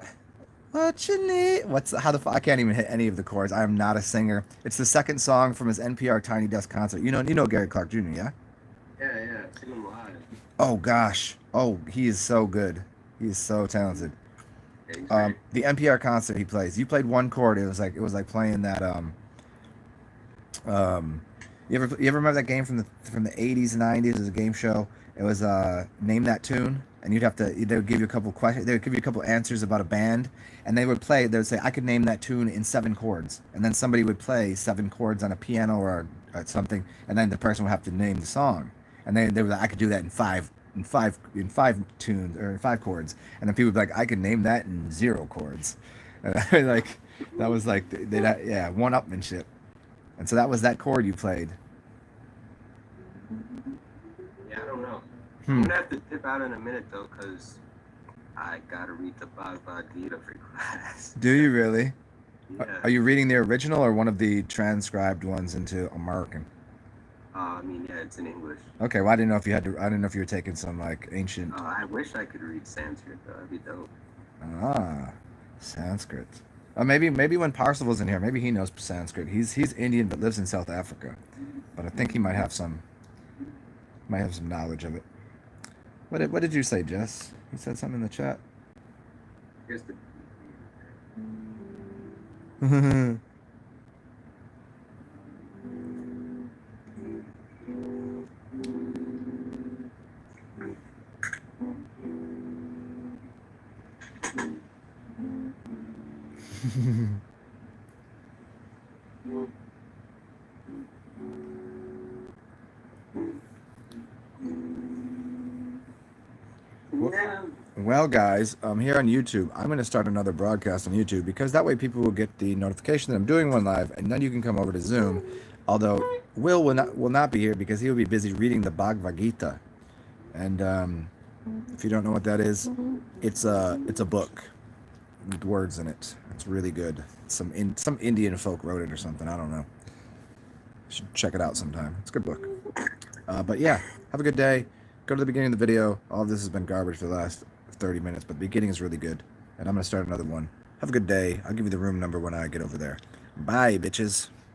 what you need." I can't even hit any of the chords. I am not a singer. It's the second song from his NPR Tiny Desk concert. You know Gary Clark Jr., yeah? Yeah. I've seen him live. Oh gosh. Oh, he is so good. He is so talented. Yeah, he's great. The NPR concert he plays. You played one chord. It was like playing that you ever remember that game from the 80s and 90s? It was a game show. It was name that tune, and they would give you a couple questions. They would give you a couple answers about a band, and they would say I could name that tune in 7 chords, and then somebody would play 7 chords on a piano or something, and then the person would have to name the song, and they were like, I could do that in five tunes or in 5 chords, and then people would be like, I could name that in 0 chords. Like that was like one-upmanship. And so that was that chord you played. Yeah, I don't know. I'm gonna have to dip out in a minute though, cause I gotta read the Bhagavad Gita for class. Do you really? Yeah. Are you reading the original or one of the transcribed ones into American? I mean, yeah, it's in English. Okay, well I didn't know if you were taking some like ancient. I wish I could read Sanskrit though. That'd be dope. Sanskrit. Maybe when Parsival's in here, maybe he knows Sanskrit. He's Indian but lives in South Africa, but I think he might have some knowledge of it. What did you say, Jess? You said something in the chat. Here's the. Well, guys, here on YouTube, I'm going to start another broadcast on YouTube because that way people will get the notification that I'm doing one live, and then you can come over to Zoom. Although Will not be here because he will be busy reading the Bhagavad Gita, and if you don't know what that is, it's a book with words in it. It's really good. Some Indian folk wrote it or something. I don't know. You should check it out sometime. It's a good book. But yeah, have a good day. Go to the beginning of the video. All of this has been garbage for the last 30 minutes, but the beginning is really good. And I'm going to start another one. Have a good day. I'll give you the room number when I get over there. Bye, bitches.